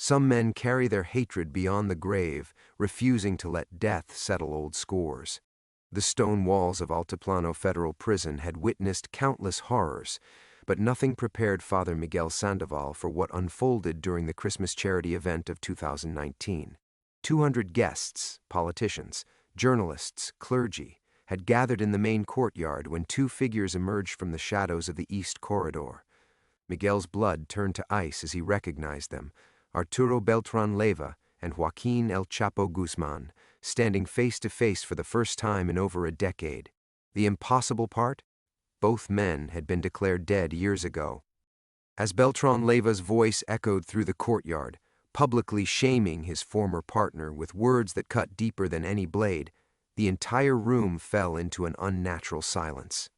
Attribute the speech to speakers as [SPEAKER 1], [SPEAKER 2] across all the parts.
[SPEAKER 1] Some men carry their hatred beyond the grave, refusing to let death settle old scores. The stone walls of Altiplano Federal Prison had witnessed countless horrors, but nothing prepared Father Miguel Sandoval for what unfolded during the Christmas charity event of 2019. 200 guests, politicians, journalists, clergy, had gathered in the main courtyard when two figures emerged from the shadows of the East Corridor. Miguel's blood turned to ice as he recognized them, Arturo Beltrán Leyva and Joaquín El Chapo Guzmán, standing face to face for the first time in over a decade. The impossible part? Both men had been declared dead years ago. As Beltrán Leyva's voice echoed through the courtyard, publicly shaming his former partner with words that cut deeper than any blade, the entire room fell into an unnatural silence.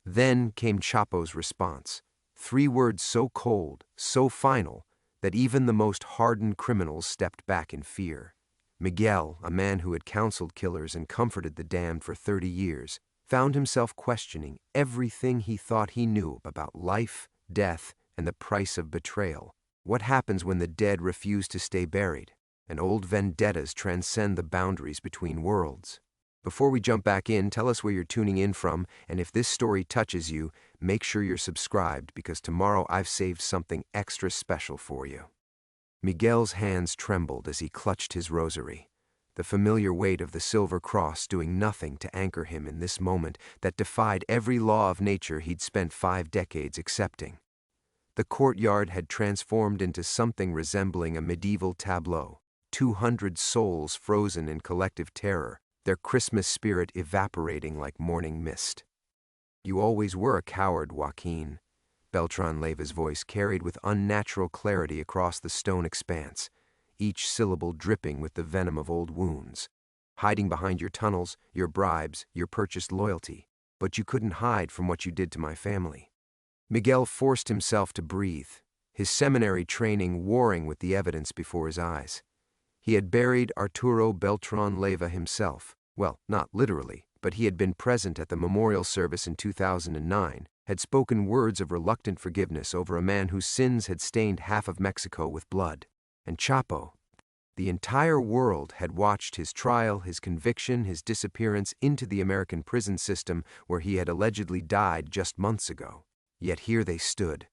[SPEAKER 1] Then came Chapo's response, 3 words so cold, so final, that even the most hardened criminals stepped back in fear. Miguel, a man who had counseled killers and comforted the damned for 30 years, found himself questioning everything he thought he knew about life, death, and the price of betrayal. What happens when the dead refuse to stay buried, and old vendettas transcend the boundaries between worlds? Before we jump back in, tell us where you're tuning in from, and if this story touches you, make sure you're subscribed because tomorrow I've saved something extra special for you. Miguel's hands trembled as he clutched his rosary, the familiar weight of the silver cross doing nothing to anchor him in this moment that defied every law of nature he'd spent 5 decades accepting. The courtyard had transformed into something resembling a medieval tableau, 200 souls frozen in collective terror, their Christmas spirit evaporating like morning mist. "You always were a coward, Joaquín," Beltrán Leyva's voice carried with unnatural clarity across the stone expanse, each syllable dripping with the venom of old wounds. "Hiding behind your tunnels, your bribes, your purchased loyalty, but you couldn't hide from what you did to my family." Miguel forced himself to breathe, his seminary training warring with the evidence before his eyes. He had buried Arturo Beltrán Leyva himself. Well, not literally, but he had been present at the memorial service in 2009, had spoken words of reluctant forgiveness over a man whose sins had stained half of Mexico with blood. And Chapo, the entire world had watched his trial, his conviction, his disappearance into the American prison system where he had allegedly died just months ago. Yet here they stood,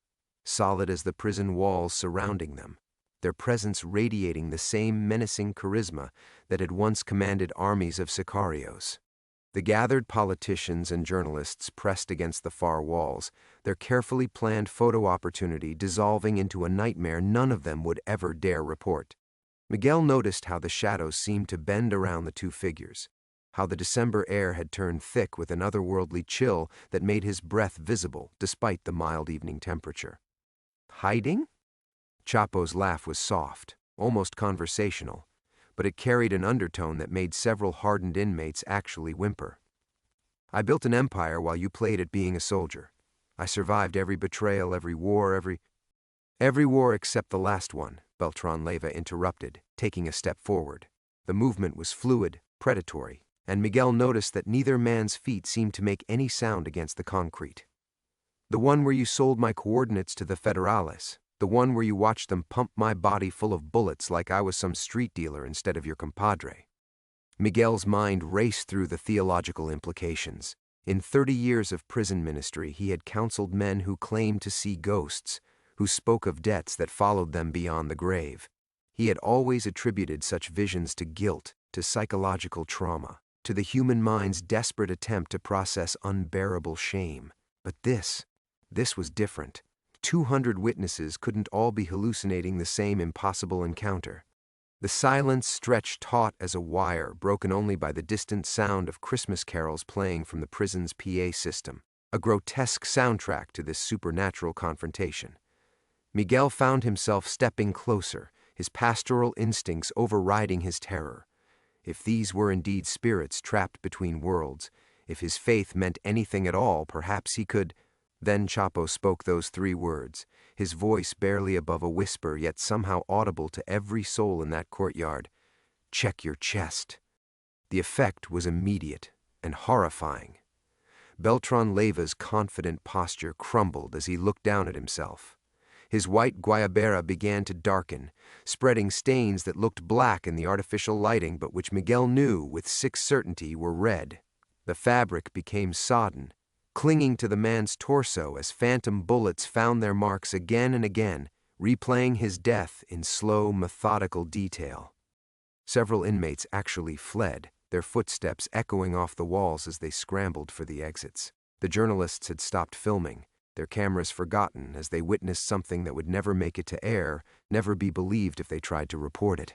[SPEAKER 1] solid as the prison walls surrounding them, their presence radiating the same menacing charisma that had once commanded armies of sicarios. The gathered politicians and journalists pressed against the far walls, their carefully planned photo opportunity dissolving into a nightmare none of them would ever dare report. Miguel noticed how the shadows seemed to bend around the two figures, how the December air had turned thick with an otherworldly chill that made his breath visible despite the mild evening temperature. "Hiding?" Chapo's laugh was soft, almost conversational, but it carried an undertone that made several hardened inmates actually whimper. "I built an empire while you played at being a soldier. I survived every betrayal, every war, every war except the last one," Beltrán Leyva interrupted, taking a step forward. The movement was fluid, predatory, and Miguel noticed that neither man's feet seemed to make any sound against the concrete. "The one where you sold my coordinates to the Federales. The one where you watched them pump my body full of bullets like I was some street dealer instead of your compadre." Miguel's mind raced through the theological implications. In 30 years of prison ministry, he had counseled men who claimed to see ghosts, who spoke of debts that followed them beyond the grave. He had always attributed such visions to guilt, to psychological trauma, to the human mind's desperate attempt to process unbearable shame. But this was different. 200 witnesses couldn't all be hallucinating the same impossible encounter. The silence stretched taut as a wire, broken only by the distant sound of Christmas carols playing from the prison's PA system, a grotesque soundtrack to this supernatural confrontation. Miguel found himself stepping closer, his pastoral instincts overriding his terror. If these were indeed spirits trapped between worlds, if his faith meant anything at all, perhaps he could— Then Chapo spoke those 3 words, his voice barely above a whisper, yet somehow audible to every soul in that courtyard. "Check your chest." The effect was immediate and horrifying. Beltrán Leyva's confident posture crumbled as he looked down at himself. His white guayabera began to darken, spreading stains that looked black in the artificial lighting but which Miguel knew with sick certainty were red. The fabric became sodden, clinging to the man's torso as phantom bullets found their marks again and again, replaying his death in slow, methodical detail. Several inmates actually fled, their footsteps echoing off the walls as they scrambled for the exits. The journalists had stopped filming, their cameras forgotten as they witnessed something that would never make it to air, never be believed if they tried to report it.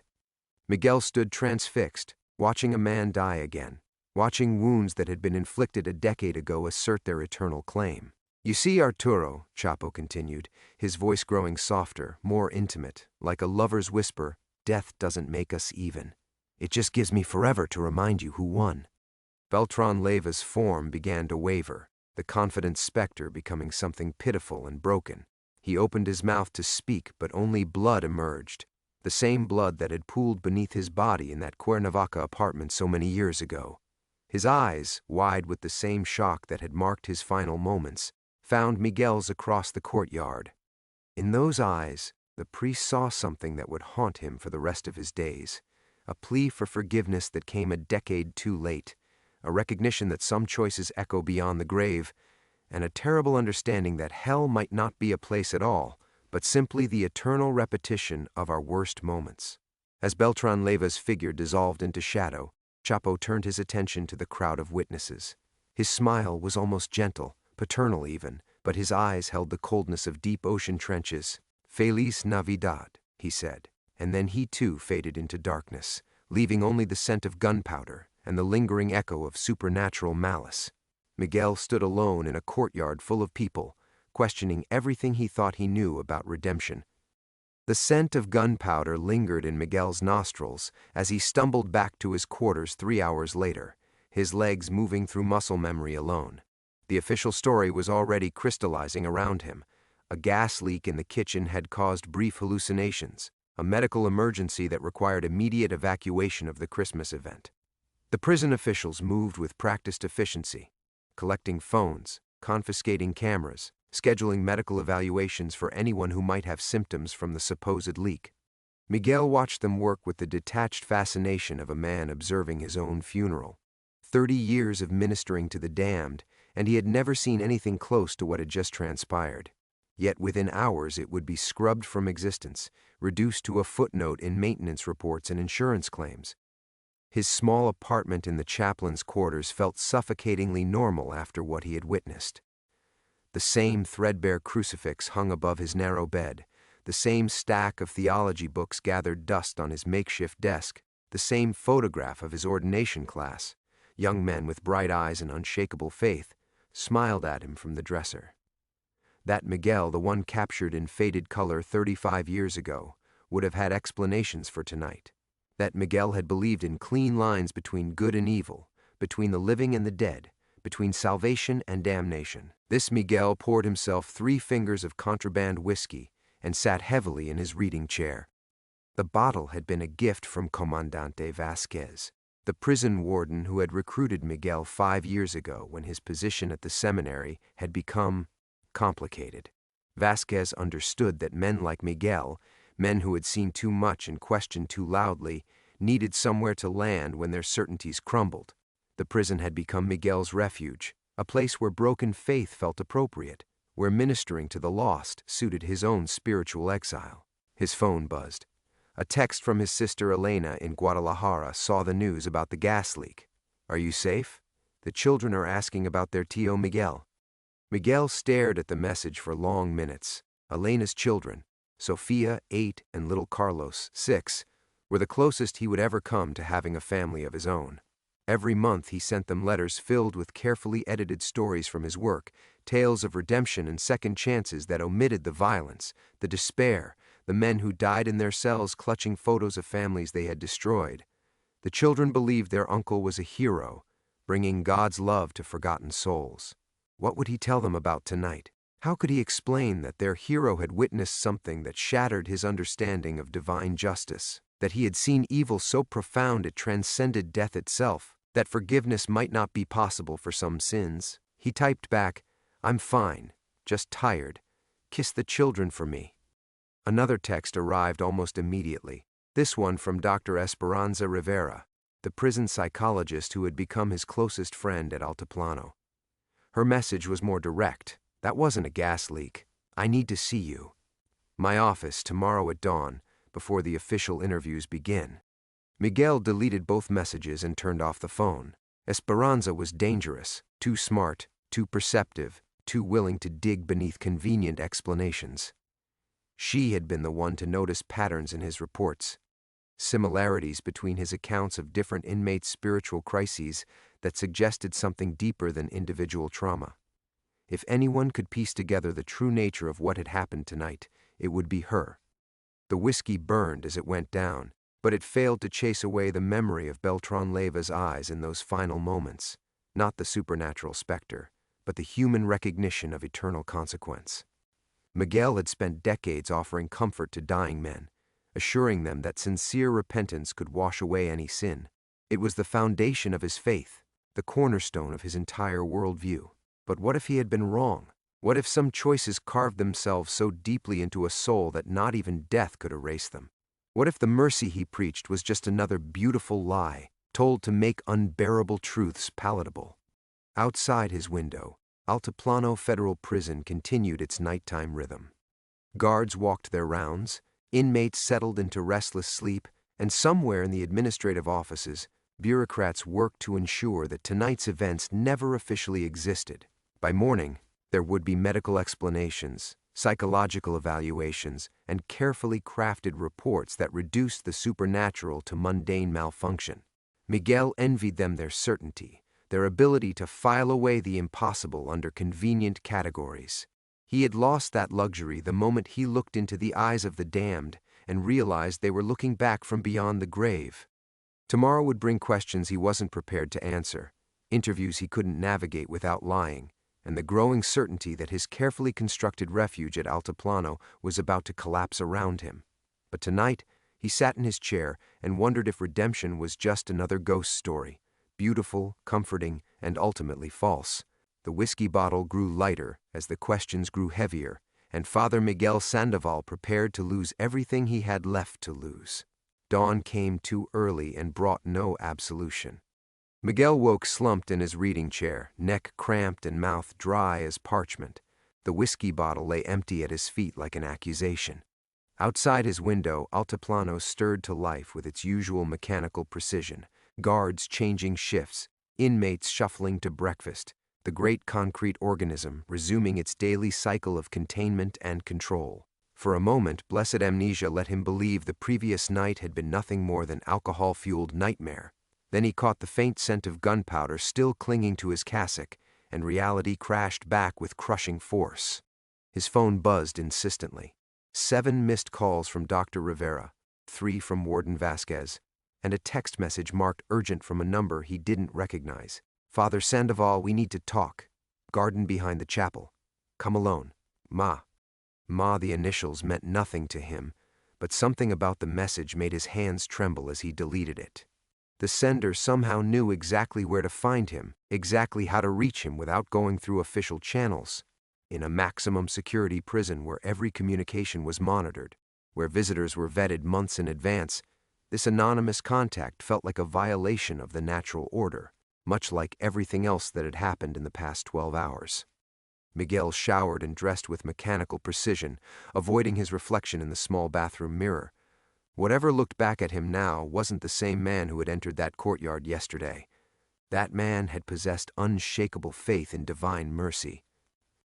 [SPEAKER 1] Miguel stood transfixed, watching a man die again, watching wounds that had been inflicted a decade ago assert their eternal claim. "You see, Arturo," Chapo continued, his voice growing softer, more intimate, like a lover's whisper, "death doesn't make us even. It just gives me forever to remind you who won." Beltrán Leyva's form began to waver, the confident specter becoming something pitiful and broken. He opened his mouth to speak, but only blood emerged, the same blood that had pooled beneath his body in that Cuernavaca apartment so many years ago. His eyes, wide with the same shock that had marked his final moments, found Miguel's across the courtyard. In those eyes, the priest saw something that would haunt him for the rest of his days, a plea for forgiveness that came a decade too late, a recognition that some choices echo beyond the grave, and a terrible understanding that hell might not be a place at all, but simply the eternal repetition of our worst moments. As Beltrán Leyva's figure dissolved into shadow, Chapo turned his attention to the crowd of witnesses. His smile was almost gentle, paternal even, but his eyes held the coldness of deep ocean trenches. "Feliz Navidad," he said, and then he too faded into darkness, leaving only the scent of gunpowder and the lingering echo of supernatural malice. Miguel stood alone in a courtyard full of people, questioning everything he thought he knew about redemption. The scent of gunpowder lingered in Miguel's nostrils as he stumbled back to his quarters 3 hours later, his legs moving through muscle memory alone. The official story was already crystallizing around him. A gas leak in the kitchen had caused brief hallucinations, a medical emergency that required immediate evacuation of the Christmas event. The prison officials moved with practiced efficiency, collecting phones, confiscating cameras, scheduling medical evaluations for anyone who might have symptoms from the supposed leak. Miguel watched them work with the detached fascination of a man observing his own funeral. 30 years of ministering to the damned, and he had never seen anything close to what had just transpired. Yet within hours it would be scrubbed from existence, reduced to a footnote in maintenance reports and insurance claims. His small apartment in the chaplain's quarters felt suffocatingly normal after what he had witnessed. The same threadbare crucifix hung above his narrow bed, the same stack of theology books gathered dust on his makeshift desk, the same photograph of his ordination class. Young men with bright eyes and unshakable faith smiled at him from the dresser. That Miguel, the one captured in faded color 35 years ago, would have had explanations for tonight. That Miguel had believed in clean lines between good and evil, between the living and the dead, between salvation and damnation. This Miguel poured himself 3 fingers of contraband whiskey and sat heavily in his reading chair. The bottle had been a gift from Comandante Vasquez, the prison warden who had recruited Miguel 5 years ago when his position at the seminary had become complicated. Vasquez understood that men like Miguel, men who had seen too much and questioned too loudly, needed somewhere to land when their certainties crumbled. The prison had become Miguel's refuge, a place where broken faith felt appropriate, where ministering to the lost suited his own spiritual exile. His phone buzzed. A text from his sister Elena in Guadalajara saw the news about the gas leak. "Are you safe? The children are asking about their tío Miguel." Miguel stared at the message for long minutes. Elena's children, Sofia, 8, and little Carlos, 6, were the closest he would ever come to having a family of his own. Every month he sent them letters filled with carefully edited stories from his work, tales of redemption and second chances that omitted the violence, the despair, the men who died in their cells clutching photos of families they had destroyed. The children believed their uncle was a hero, bringing God's love to forgotten souls. What would he tell them about tonight? How could he explain that their hero had witnessed something that shattered his understanding of divine justice, that he had seen evil so profound it transcended death itself, that forgiveness might not be possible for some sins? He typed back, "I'm fine, just tired. Kiss the children for me." Another text arrived almost immediately, this one from Dr. Esperanza Rivera, the prison psychologist who had become his closest friend at Altiplano. Her message was more direct. That wasn't a gas leak. I need to see you. My office tomorrow at dawn, before the official interviews begin. Miguel deleted both messages and turned off the phone. Esperanza was dangerous, too smart, too perceptive, too willing to dig beneath convenient explanations. She had been the one to notice patterns in his reports, similarities between his accounts of different inmates' spiritual crises that suggested something deeper than individual trauma. If anyone could piece together the true nature of what had happened tonight, it would be her. The whiskey burned as it went down, but it failed to chase away the memory of Beltrán Leyva's eyes in those final moments, not the supernatural specter, but the human recognition of eternal consequence. Miguel had spent decades offering comfort to dying men, assuring them that sincere repentance could wash away any sin. It was the foundation of his faith, the cornerstone of his entire worldview. But what if he had been wrong? What if some choices carved themselves so deeply into a soul that not even death could erase them? What if the mercy he preached was just another beautiful lie, told to make unbearable truths palatable? Outside his window, Altiplano Federal Prison continued its nighttime rhythm. Guards walked their rounds, inmates settled into restless sleep, and somewhere in the administrative offices, bureaucrats worked to ensure that tonight's events never officially existed. By morning, there would be medical explanations, psychological evaluations, and carefully crafted reports that reduced the supernatural to mundane malfunction. Miguel envied them their certainty, their ability to file away the impossible under convenient categories. He had lost that luxury the moment he looked into the eyes of the damned and realized they were looking back from beyond the grave. Tomorrow would bring questions he wasn't prepared to answer, interviews he couldn't navigate without lying, and the growing certainty that his carefully constructed refuge at Altiplano was about to collapse around him. But tonight, he sat in his chair and wondered if redemption was just another ghost story, beautiful, comforting, and ultimately false. The whiskey bottle grew lighter as the questions grew heavier, and Father Miguel Sandoval prepared to lose everything he had left to lose. Dawn came too early and brought no absolution. Miguel woke slumped in his reading chair, neck cramped and mouth dry as parchment. The whiskey bottle lay empty at his feet like an accusation. Outside his window, Altiplano stirred to life with its usual mechanical precision, guards changing shifts, inmates shuffling to breakfast, the great concrete organism resuming its daily cycle of containment and control. For a moment, blessed amnesia let him believe the previous night had been nothing more than alcohol-fueled nightmare. Then he caught the faint scent of gunpowder still clinging to his cassock, and reality crashed back with crushing force. His phone buzzed insistently. 7 missed calls from Dr. Rivera, 3 from Warden Vasquez, and a text message marked urgent from a number he didn't recognize. Father Sandoval, we need to talk. Garden behind the chapel. Come alone. Ma. Ma, the initials meant nothing to him, but something about the message made his hands tremble as he deleted it. The sender somehow knew exactly where to find him, exactly how to reach him without going through official channels. In a maximum security prison where every communication was monitored, where visitors were vetted months in advance, this anonymous contact felt like a violation of the natural order, much like everything else that had happened in the past 12 hours. Miguel showered and dressed with mechanical precision, avoiding his reflection in the small bathroom mirror. Whatever looked back at him now wasn't the same man who had entered that courtyard yesterday. That man had possessed unshakable faith in divine mercy.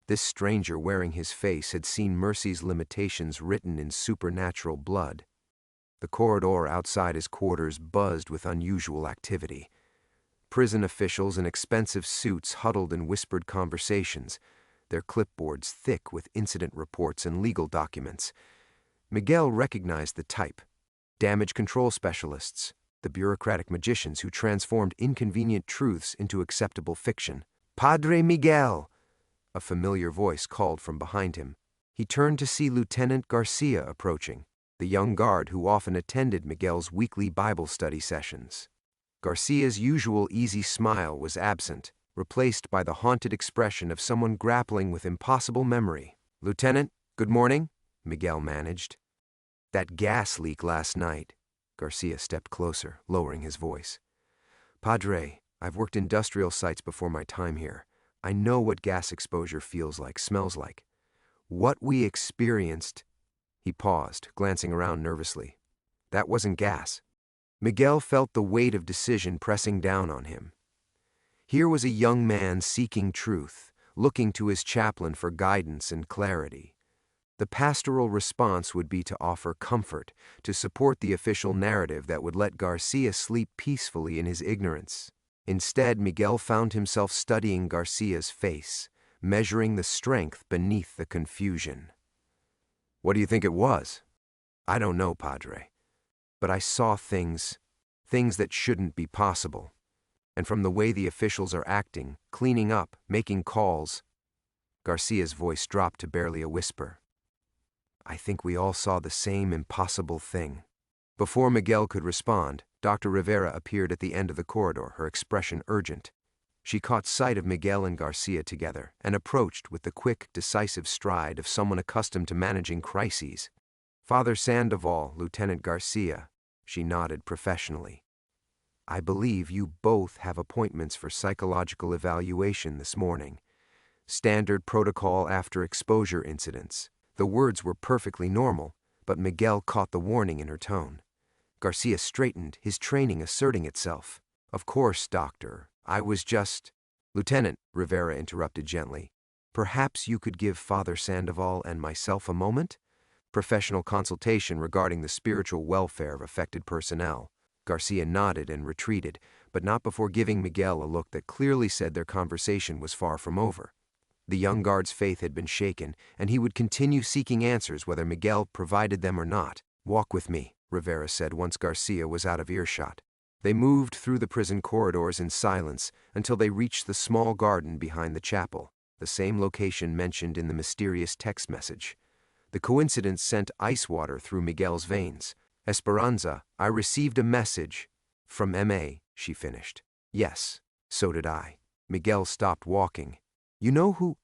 [SPEAKER 1] This stranger wearing his face had seen mercy's limitations written in supernatural blood. The corridor outside his quarters buzzed with unusual activity. Prison officials in expensive suits huddled in whispered conversations, their clipboards thick with incident reports and legal documents. Miguel recognized the type. Damage control specialists, the bureaucratic magicians who transformed inconvenient truths into acceptable fiction. Padre Miguel! A familiar voice called from behind him. He turned to see Lieutenant Garcia approaching, the young guard who often attended Miguel's weekly Bible study sessions. Garcia's usual easy smile was absent, replaced by the haunted expression of someone grappling with impossible memory. "Lieutenant, good morning," Miguel managed. That gas leak last night. Garcia stepped closer, lowering his voice. Padre, I've worked industrial sites before my time here. I know what gas exposure feels like, smells like. What we experienced... He paused, glancing around nervously. That wasn't gas. Miguel felt the weight of decision pressing down on him. Here was a young man seeking truth, looking to his chaplain for guidance and clarity. The pastoral response would be to offer comfort, to support the official narrative that would let Garcia sleep peacefully in his ignorance. Instead, Miguel found himself studying Garcia's face, measuring the strength beneath the confusion. What do you think it was? I don't know, Padre. But I saw things that shouldn't be possible. And from the way the officials are acting, cleaning up, making calls, Garcia's voice dropped to barely a whisper. I think we all saw the same impossible thing. Before Miguel could respond, Dr. Rivera appeared at the end of the corridor, her expression urgent. She caught sight of Miguel and Garcia together and approached with the quick, decisive stride of someone accustomed to managing crises. Father Sandoval, Lieutenant Garcia, she nodded professionally. I believe you both have appointments for psychological evaluation this morning. Standard protocol after exposure incidents. The words were perfectly normal, but Miguel caught the warning in her tone. Garcia straightened, his training asserting itself. Of course, doctor. I was just... Lieutenant, Rivera interrupted gently. Perhaps you could give Father Sandoval and myself a moment? Professional consultation regarding the spiritual welfare of affected personnel. Garcia nodded and retreated, but not before giving Miguel a look that clearly said their conversation was far from over. The young guard's faith had been shaken, and he would continue seeking answers whether Miguel provided them or not. Walk with me, Rivera said once Garcia was out of earshot. They moved through the prison corridors in silence until they reached the small garden behind the chapel, the same location mentioned in the mysterious text message. The coincidence sent ice water through Miguel's veins. Esperanza, I received a message. From M.A., she finished. Yes, so did I. Miguel stopped walking. You know who?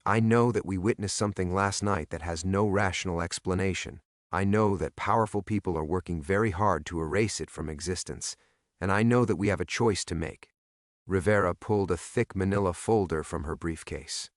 [SPEAKER 1] I know that we witnessed something last night that has no rational explanation. I know that powerful people are working very hard to erase it from existence. And I know that we have a choice to make. Rivera pulled a thick manila folder from her briefcase.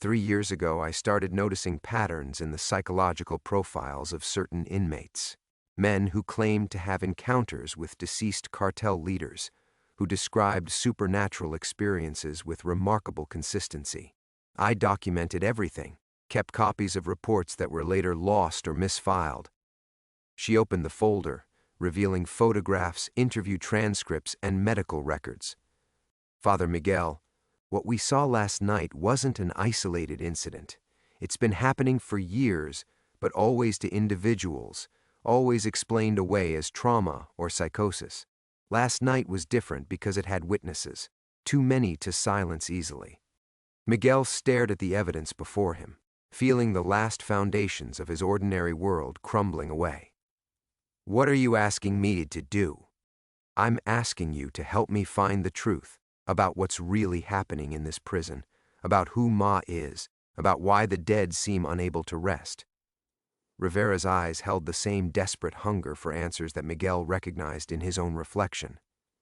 [SPEAKER 1] 3 years ago, I started noticing patterns in the psychological profiles of certain inmates. Men who claimed to have encounters with deceased cartel leaders, who described supernatural experiences with remarkable consistency. I documented everything, kept copies of reports that were later lost or misfiled. She opened the folder, revealing photographs, interview transcripts, and medical records. Father Miguel, what we saw last night wasn't an isolated incident. It's been happening for years, but always to individuals, always explained away as trauma or psychosis. Last night was different because it had witnesses, too many to silence easily. Miguel stared at the evidence before him, feeling the last foundations of his ordinary world crumbling away. What are you asking me to do? I'm asking you to help me find the truth about what's really happening in this prison, about who Ma is, about why the dead seem unable to rest. Rivera's eyes held the same desperate hunger for answers that Miguel recognized in his own reflection.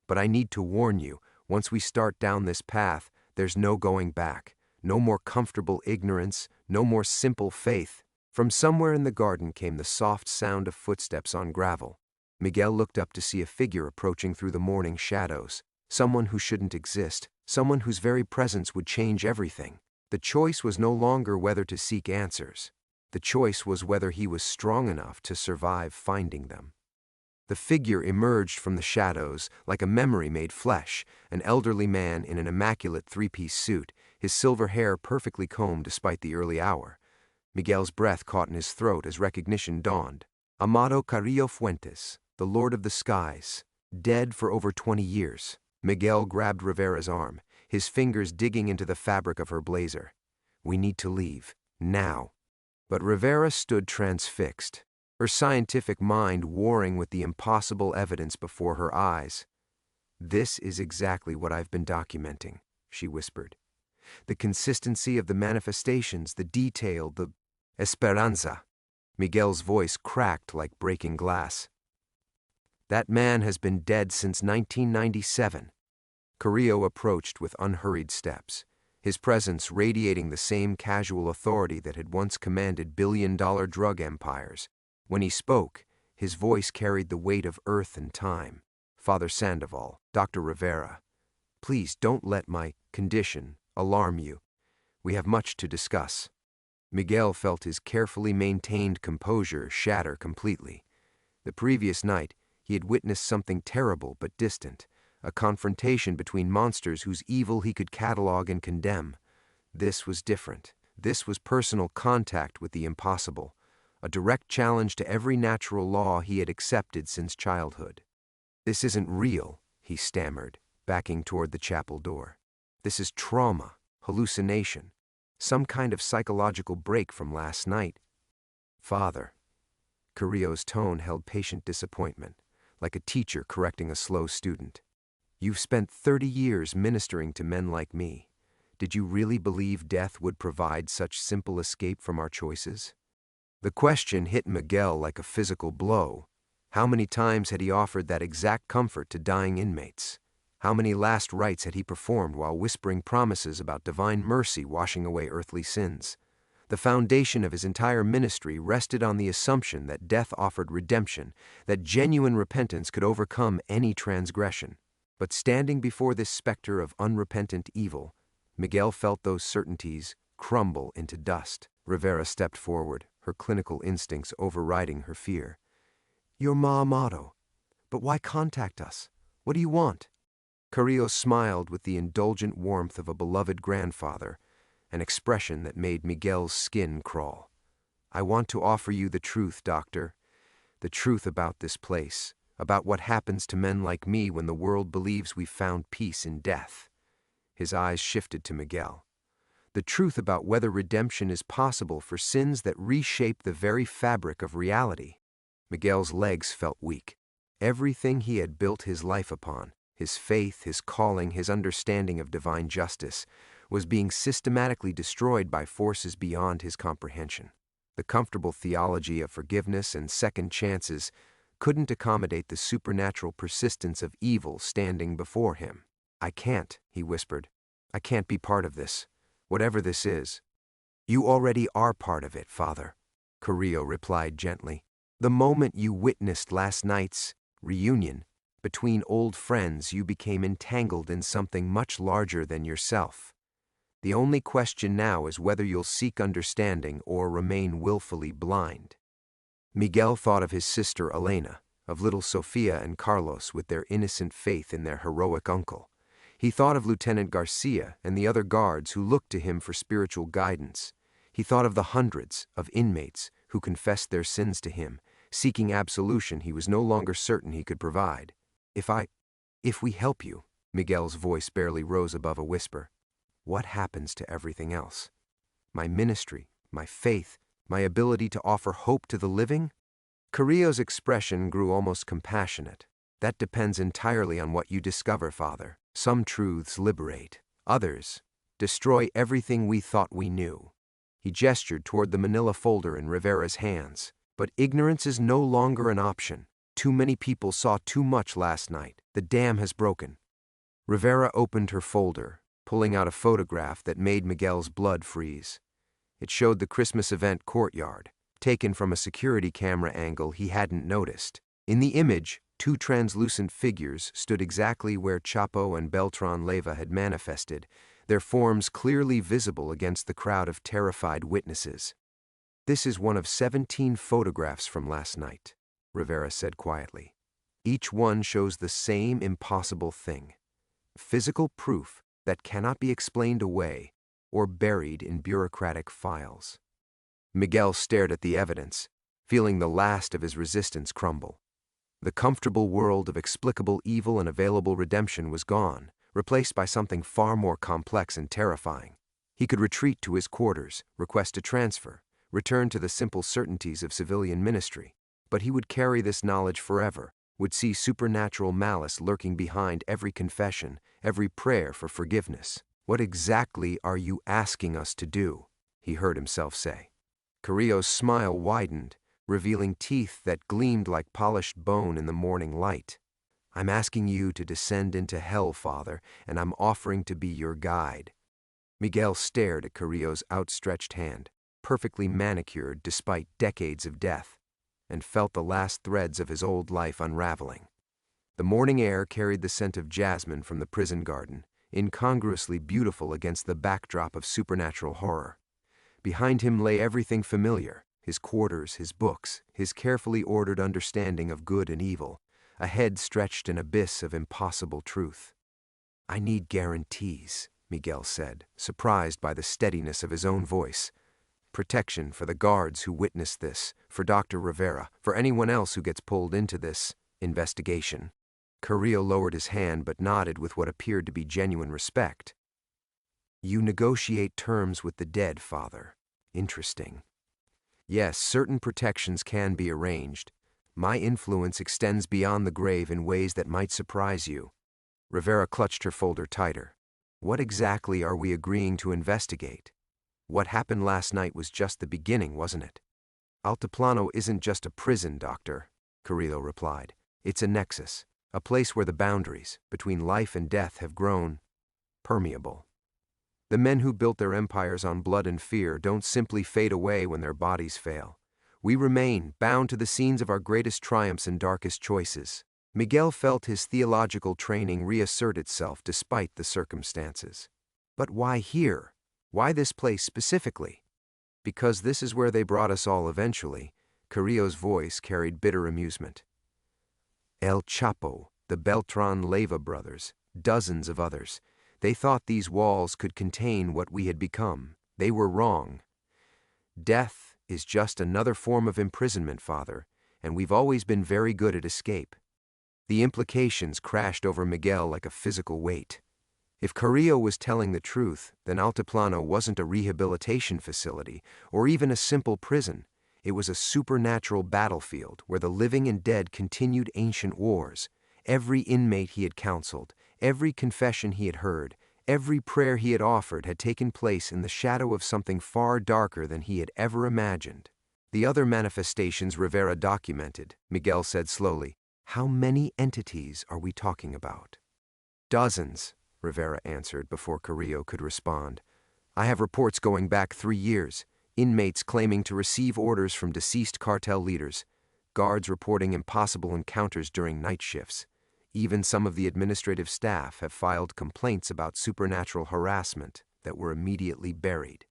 [SPEAKER 1] But I need to warn you, once we start down this path, there's no going back, no more comfortable ignorance, no more simple faith. From somewhere in the garden came the soft sound of footsteps on gravel. Miguel looked up to see a figure approaching through the morning shadows, someone who shouldn't exist, someone whose very presence would change everything. The choice was no longer whether to seek answers. The choice was whether he was strong enough to survive finding them. The figure emerged from the shadows like a memory made flesh, an elderly man in an immaculate three-piece suit, his silver hair perfectly combed despite the early hour. Miguel's breath caught in his throat as recognition dawned. Amado Carrillo Fuentes, the Lord of the Skies, dead for over 20 years. Miguel grabbed Rivera's arm, his fingers digging into the fabric of her blazer. We need to leave, now. But Rivera stood transfixed, her scientific mind warring with the impossible evidence before her eyes. This is exactly what I've been documenting, she whispered. The consistency of the manifestations, the detail, the esperanza. Miguel's voice cracked like breaking glass. "That man has been dead since 1997. Carrillo approached with unhurried steps, his presence radiating the same casual authority that had once commanded billion-dollar drug empires. When he spoke, his voice carried the weight of earth and time. "Father Sandoval, Dr. Rivera, please don't let my condition alarm you. We have much to discuss." Miguel felt his carefully maintained composure shatter completely. The previous night, he had witnessed something terrible but distant, a confrontation between monsters whose evil he could catalog and condemn. This was different. This was personal contact with the impossible, a direct challenge to every natural law he had accepted since childhood. "This isn't real," he stammered, backing toward the chapel door. "This is trauma, hallucination, some kind of psychological break from last night." "Father." Carrillo's tone held patient disappointment, like a teacher correcting a slow student. "You've spent 30 years ministering to men like me. Did you really believe death would provide such simple escape from our choices?" The question hit Miguel like a physical blow. How many times had he offered that exact comfort to dying inmates? How many last rites had he performed while whispering promises about divine mercy washing away earthly sins? The foundation of his entire ministry rested on the assumption that death offered redemption, that genuine repentance could overcome any transgression. But standing before this specter of unrepentant evil, Miguel felt those certainties crumble into dust. Rivera stepped forward, her clinical instincts overriding her fear. "You're Ma Amato. But why contact us? What do you want?" Carrillo smiled with the indulgent warmth of a beloved grandfather, an expression that made Miguel's skin crawl. "I want to offer you the truth, doctor. The truth about this place, about what happens to men like me when the world believes we've found peace in death." His eyes shifted to Miguel. "The truth about whether redemption is possible for sins that reshape the very fabric of reality." Miguel's legs felt weak. Everything he had built his life upon, his faith, his calling, his understanding of divine justice, was being systematically destroyed by forces beyond his comprehension. The comfortable theology of forgiveness and second chances couldn't accommodate the supernatural persistence of evil standing before him. "I can't," he whispered. "I can't be part of this, whatever this is." "You already are part of it, Father," Carrillo replied gently. "The moment you witnessed last night's reunion between old friends, you became entangled in something much larger than yourself. The only question now is whether you'll seek understanding or remain willfully blind." Miguel thought of his sister Elena, of little Sofia and Carlos with their innocent faith in their heroic uncle. He thought of Lieutenant Garcia and the other guards who looked to him for spiritual guidance. He thought of the hundreds of inmates who confessed their sins to him, seeking absolution he was no longer certain he could provide. If we help you," Miguel's voice barely rose above a whisper, "what happens to everything else? My ministry, my faith, my ability to offer hope to the living?" Carrillo's expression grew almost compassionate. "That depends entirely on what you discover, Father. Some truths liberate. Others destroy everything we thought we knew." He gestured toward the manila folder in Rivera's hands. "But ignorance is no longer an option. Too many people saw too much last night. The dam has broken." Rivera opened her folder, pulling out a photograph that made Miguel's blood freeze. It showed the Christmas event courtyard, taken from a security camera angle he hadn't noticed. In the image, two translucent figures stood exactly where Chapo and Beltrán Leyva had manifested, their forms clearly visible against the crowd of terrified witnesses. "This is one of 17 photographs from last night," Rivera said quietly. "Each one shows the same impossible thing. Physical proof that cannot be explained away or buried in bureaucratic files." Miguel stared at the evidence, feeling the last of his resistance crumble. The comfortable world of explicable evil and available redemption was gone, replaced by something far more complex and terrifying. He could retreat to his quarters, request a transfer, return to the simple certainties of civilian ministry. But he would carry this knowledge forever, would see supernatural malice lurking behind every confession, every prayer for forgiveness. "What exactly are you asking us to do?" he heard himself say. Carrillo's smile widened, revealing teeth that gleamed like polished bone in the morning light. "I'm asking you to descend into hell, Father, and I'm offering to be your guide." Miguel stared at Carrillo's outstretched hand, perfectly manicured despite decades of death, and felt the last threads of his old life unraveling. The morning air carried the scent of jasmine from the prison garden, incongruously beautiful against the backdrop of supernatural horror. Behind him lay everything familiar: his quarters, his books, his carefully ordered understanding of good and evil, ahead stretched an abyss of impossible truth. "I need guarantees," Miguel said, surprised by the steadiness of his own voice. "Protection for the guards who witnessed this, for Dr. Rivera, for anyone else who gets pulled into this investigation." Carrillo lowered his hand but nodded with what appeared to be genuine respect. "You negotiate terms with the dead, Father. Interesting. Yes, certain protections can be arranged. My influence extends beyond the grave in ways that might surprise you." Rivera clutched her folder tighter. "What exactly are we agreeing to investigate? What happened last night was just the beginning, wasn't it?" "Altiplano isn't just a prison, Doctor," Carrillo replied. "It's a nexus, a place where the boundaries between life and death have grown permeable. The men who built their empires on blood and fear don't simply fade away when their bodies fail. We remain bound to the scenes of our greatest triumphs and darkest choices." Miguel felt his theological training reassert itself despite the circumstances. "But why here? Why this place specifically?" "Because this is where they brought us all eventually." Carrillo's voice carried bitter amusement. "El Chapo, the Beltrán Leyva brothers, dozens of others. They thought these walls could contain what we had become. They were wrong. Death is just another form of imprisonment, Father, and we've always been very good at escape." The implications crashed over Miguel like a physical weight. If Carrillo was telling the truth, then Altiplano wasn't a rehabilitation facility or even a simple prison. It was a supernatural battlefield where the living and dead continued ancient wars. Every inmate he had counseled, every confession he had heard, every prayer he had offered had taken place in the shadow of something far darker than he had ever imagined. "The other manifestations Rivera documented," Miguel said slowly. "How many entities are we talking about?" "Dozens," Rivera answered before Carrillo could respond. "I have reports going back 3 years, inmates claiming to receive orders from deceased cartel leaders, guards reporting impossible encounters during night shifts. Even some of the administrative staff have filed complaints about supernatural harassment that were immediately buried."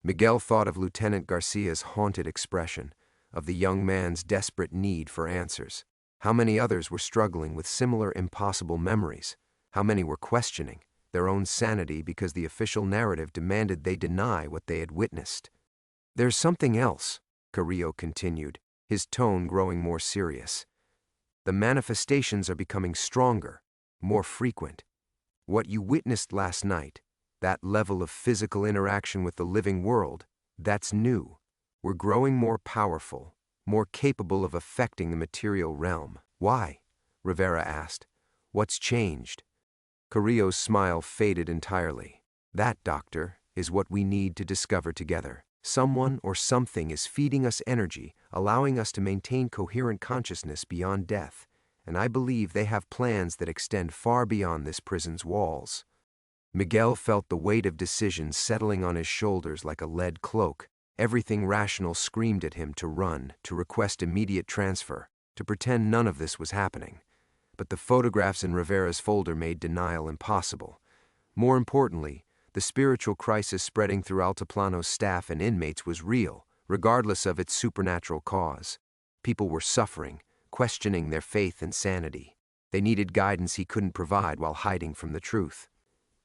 [SPEAKER 1] Miguel thought of Lieutenant Garcia's haunted expression, of the young man's desperate need for answers. How many others were struggling with similar impossible memories? How many were questioning their own sanity because the official narrative demanded they deny what they had witnessed? "There's something else," Carrillo continued, his tone growing more serious. "The manifestations are becoming stronger, more frequent. What you witnessed last night, that level of physical interaction with the living world, that's new. We're growing more powerful, more capable of affecting the material realm." "Why?" Rivera asked. "What's changed?" Carrillo's smile faded entirely. "That, Doctor, is what we need to discover together. Someone or something is feeding us energy, allowing us to maintain coherent consciousness beyond death, and I believe they have plans that extend far beyond this prison's walls." Miguel felt the weight of decision settling on his shoulders like a lead cloak. Everything rational screamed at him to run, to request immediate transfer, to pretend none of this was happening. But the photographs in Rivera's folder made denial impossible. More importantly, the spiritual crisis spreading through Altiplano's staff and inmates was real, regardless of its supernatural cause. People were suffering, questioning their faith and sanity. They needed guidance he couldn't provide while hiding from the truth.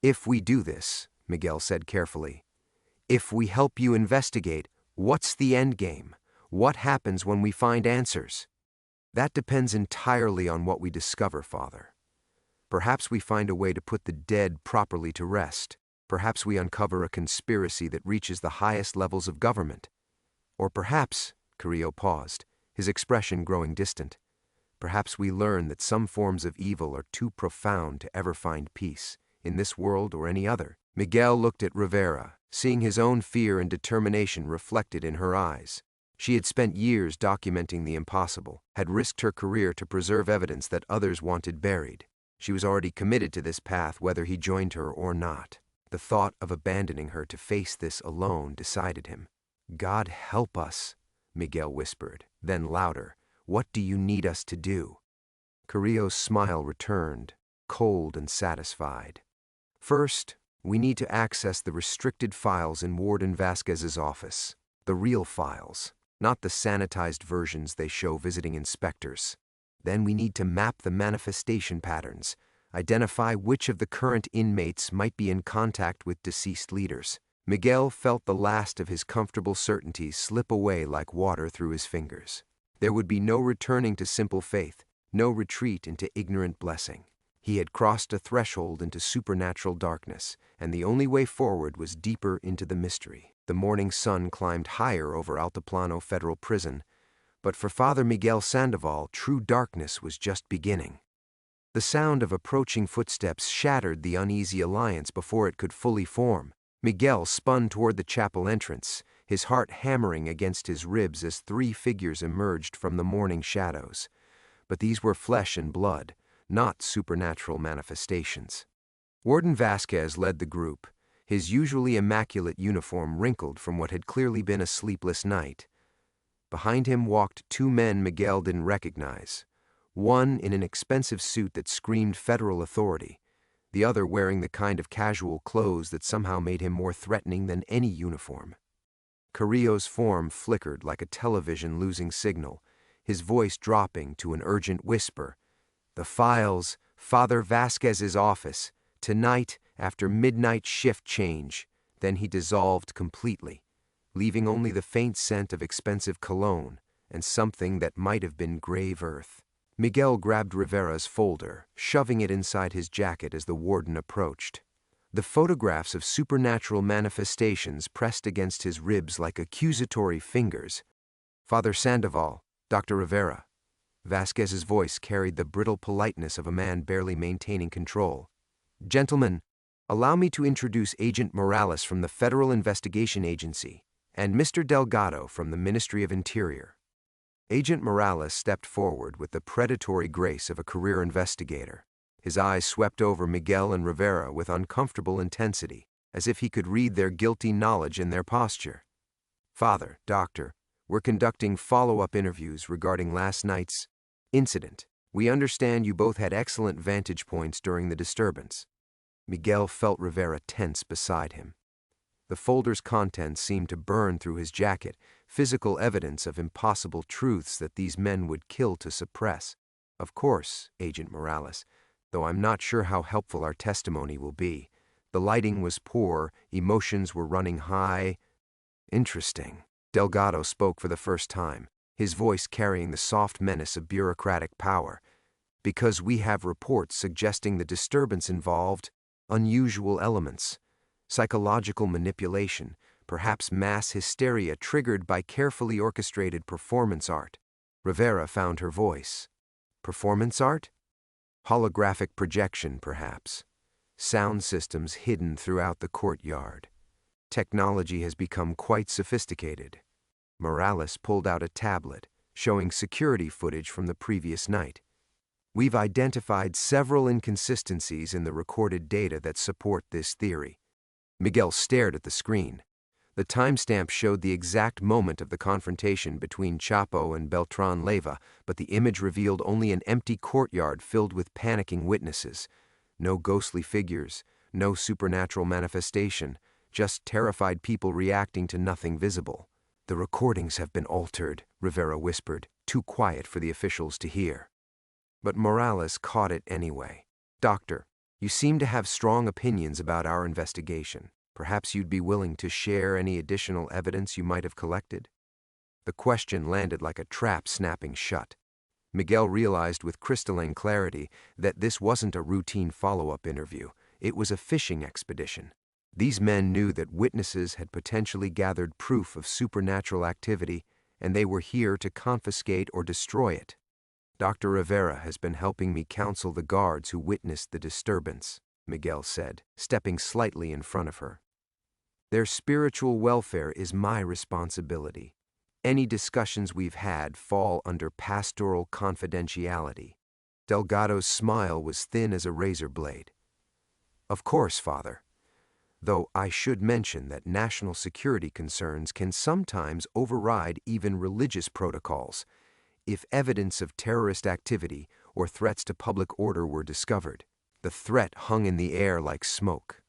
[SPEAKER 1] "If we do this," Miguel said carefully, "if we help you investigate, what's the end game? What happens when we find answers?" "That depends entirely on what we discover, Father. Perhaps we find a way to put the dead properly to rest. Perhaps we uncover a conspiracy that reaches the highest levels of government. Or perhaps," Carrillo paused, his expression growing distant, "perhaps we learn that some forms of evil are too profound to ever find peace, in this world or any other." Miguel looked at Rivera, seeing his own fear and determination reflected in her eyes. She had spent years documenting the impossible, had risked her career to preserve evidence that others wanted buried. She was already committed to this path whether he joined her or not. The thought of abandoning her to face this alone decided him. "God help us," Miguel whispered, then louder, "What do you need us to do?" Carrillo's smile returned, cold and satisfied. "First, we need to access the restricted files in Warden Vasquez's office. The real files, not the sanitized versions they show visiting inspectors. Then we need to map the manifestation patterns, identify which of the current inmates might be in contact with deceased leaders." Miguel felt the last of his comfortable certainties slip away like water through his fingers. There would be no returning to simple faith, no retreat into ignorant blessing. He had crossed a threshold into supernatural darkness, and the only way forward was deeper into the mystery. The morning sun climbed higher over Altiplano Federal Prison, but for Father Miguel Sandoval, true darkness was just beginning. The sound of approaching footsteps shattered the uneasy alliance before it could fully form. Miguel spun toward the chapel entrance, his heart hammering against his ribs as three figures emerged from the morning shadows. But these were flesh and blood, not supernatural manifestations. Warden Vasquez led the group, his usually immaculate uniform wrinkled from what had clearly been a sleepless night. Behind him walked two men Miguel didn't recognize, one in an expensive suit that screamed federal authority, the other wearing the kind of casual clothes that somehow made him more threatening than any uniform. Carrillo's form flickered like a television losing signal, his voice dropping to an urgent whisper. "The files, Father Vasquez's office, tonight after midnight shift change." Then he dissolved completely, leaving only the faint scent of expensive cologne and something that might have been grave earth. Miguel grabbed Rivera's folder, shoving it inside his jacket as the warden approached. The photographs of supernatural manifestations pressed against his ribs like accusatory fingers. "Father Sandoval, Dr. Rivera." Vasquez's voice carried the brittle politeness of a man barely maintaining control. "Gentlemen, allow me to introduce Agent Morales from the Federal Investigation Agency and Mr. Delgado from the Ministry of Interior." Agent Morales stepped forward with the predatory grace of a career investigator. His eyes swept over Miguel and Rivera with uncomfortable intensity, as if he could read their guilty knowledge in their posture. "Father, Doctor, we're conducting follow-up interviews regarding last night's incident. We understand you both had excellent vantage points during the disturbance." Miguel felt Rivera tense beside him. The folder's contents seemed to burn through his jacket, physical evidence of impossible truths that these men would kill to suppress. "Of course, Agent Morales, though I'm not sure how helpful our testimony will be. The lighting was poor, emotions were running high." "Interesting." Delgado spoke for the first time, his voice carrying the soft menace of bureaucratic power. "Because we have reports suggesting the disturbance involved unusual elements. Psychological manipulation, perhaps mass hysteria triggered by carefully orchestrated performance art." Rivera found her voice. "Performance art? Holographic projection, perhaps. Sound systems hidden throughout the courtyard. Technology has become quite sophisticated." Morales pulled out a tablet, showing security footage from the previous night. "We've identified several inconsistencies in the recorded data that support this theory." Miguel stared at the screen. The timestamp showed the exact moment of the confrontation between Chapo and Beltrán Leyva, but the image revealed only an empty courtyard filled with panicking witnesses. No ghostly figures, no supernatural manifestation, just terrified people reacting to nothing visible. "The recordings have been altered," Rivera whispered, too quiet for the officials to hear. But Morales caught it anyway. "Doctor, you seem to have strong opinions about our investigation. Perhaps you'd be willing to share any additional evidence you might have collected?" The question landed like a trap snapping shut. Miguel realized with crystalline clarity that this wasn't a routine follow-up interview. It was a fishing expedition. These men knew that witnesses had potentially gathered proof of supernatural activity, and they were here to confiscate or destroy it. "Dr. Rivera has been helping me counsel the guards who witnessed the disturbance," Miguel said, stepping slightly in front of her. "Their spiritual welfare is my responsibility. Any discussions we've had fall under pastoral confidentiality. Delgado's smile was thin as a razor blade. Of course, Father. Though I should mention that national security concerns can sometimes override even religious protocols if evidence of terrorist activity or threats to public order were discovered. The threat hung in the air like smoke.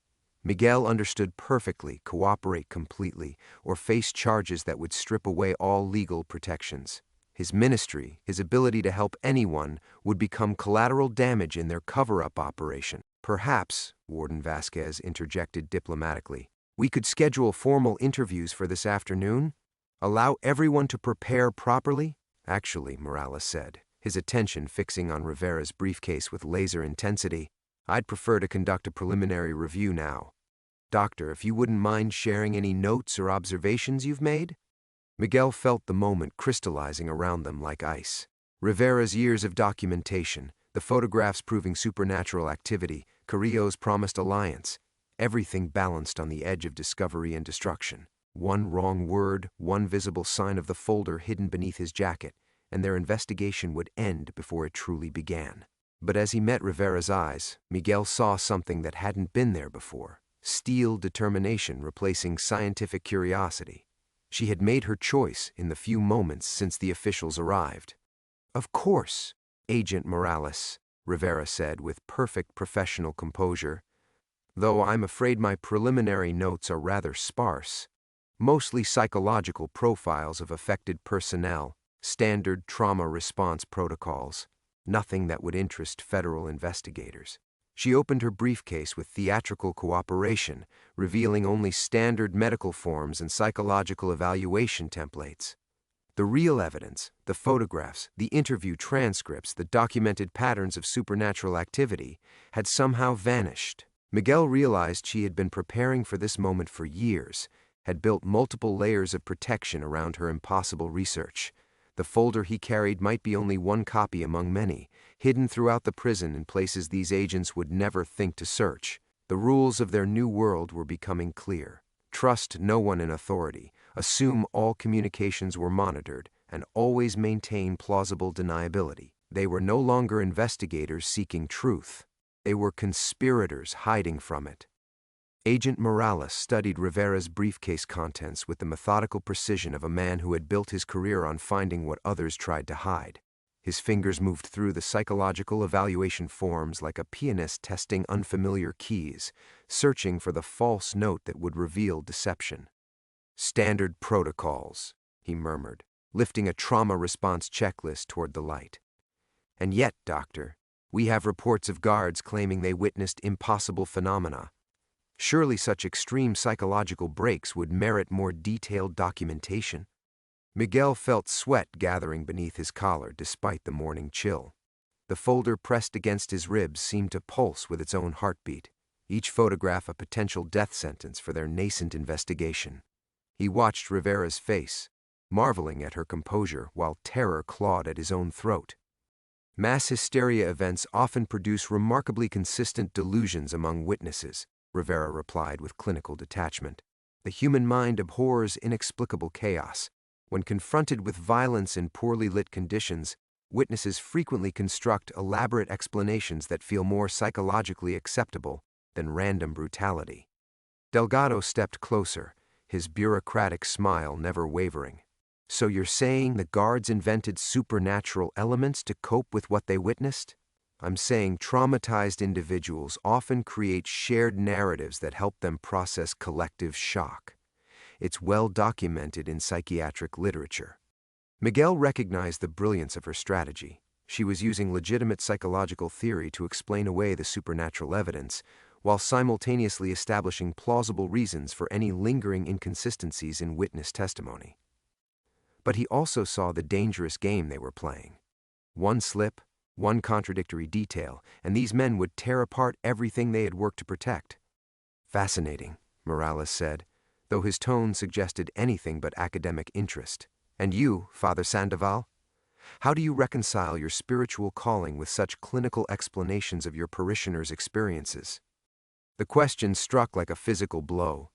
[SPEAKER 1] Miguel understood perfectly: cooperate completely, or face charges that would strip away all legal protections. His ministry, his ability to help anyone, would become collateral damage in their cover-up operation. Perhaps, Warden Vasquez interjected diplomatically, we could schedule formal interviews for this afternoon? Allow everyone to prepare properly? Actually, Morales said, his attention fixing on Rivera's briefcase with laser intensity, I'd prefer to conduct a preliminary review now. Doctor, if you wouldn't mind sharing any notes or observations you've made? Miguel felt the moment crystallizing around them like ice. Rivera's years of documentation, the photographs proving supernatural activity, Carrillo's promised alliance, everything balanced on the edge of discovery and destruction. One wrong word, one visible sign of the folder hidden beneath his jacket, and their investigation would end before it truly began. But as he met Rivera's eyes, Miguel saw something that hadn't been there before: steel determination replacing scientific curiosity. She had made her choice in the few moments since the officials arrived. Of course, Agent Morales, Rivera said with perfect professional composure, though I'm afraid my preliminary notes are rather sparse. Mostly psychological profiles of affected personnel, standard trauma response protocols, nothing that would interest federal investigators. She opened her briefcase with theatrical cooperation, revealing only standard medical forms and psychological evaluation templates. The real evidence, the photographs, the interview transcripts, the documented patterns of supernatural activity, had somehow vanished. Miguel realized she had been preparing for this moment for years, had built multiple layers of protection around her impossible research. The folder he carried might be only one copy among many, hidden throughout the prison in places these agents would never think to search. The rules of their new world were becoming clear. Trust no one in authority, assume all communications were monitored, and always maintain plausible deniability. They were no longer investigators seeking truth. They were conspirators hiding from it. Agent Morales studied Rivera's briefcase contents with the methodical precision of a man who had built his career on finding what others tried to hide. His fingers moved through the psychological evaluation forms like a pianist testing unfamiliar keys, searching for the false note that would reveal deception. Standard protocols, he murmured, lifting a trauma response checklist toward the light. And yet, Doctor, we have reports of guards claiming they witnessed impossible phenomena. Surely such extreme psychological breaks would merit more detailed documentation. Miguel felt sweat gathering beneath his collar despite the morning chill. The folder pressed against his ribs seemed to pulse with its own heartbeat, each photograph a potential death sentence for their nascent investigation. He watched Rivera's face, marveling at her composure while terror clawed at his own throat. Mass hysteria events often produce remarkably consistent delusions among witnesses, Rivera replied with clinical detachment. The human mind abhors inexplicable chaos. When confronted with violence in poorly lit conditions, witnesses frequently construct elaborate explanations that feel more psychologically acceptable than random brutality. Delgado stepped closer, his bureaucratic smile never wavering. So you're saying the guards invented supernatural elements to cope with what they witnessed? I'm saying traumatized individuals often create shared narratives that help them process collective shock. It's well documented in psychiatric literature. Miguel recognized the brilliance of her strategy. She was using legitimate psychological theory to explain away the supernatural evidence, while simultaneously establishing plausible reasons for any lingering inconsistencies in witness testimony. But he also saw the dangerous game they were playing. One slip, one contradictory detail, and these men would tear apart everything they had worked to protect. Fascinating, Morales said, though his tone suggested anything but academic interest. And you, Father Sandoval? How do you reconcile your spiritual calling with such clinical explanations of your parishioners' experiences? The question struck like a physical blow.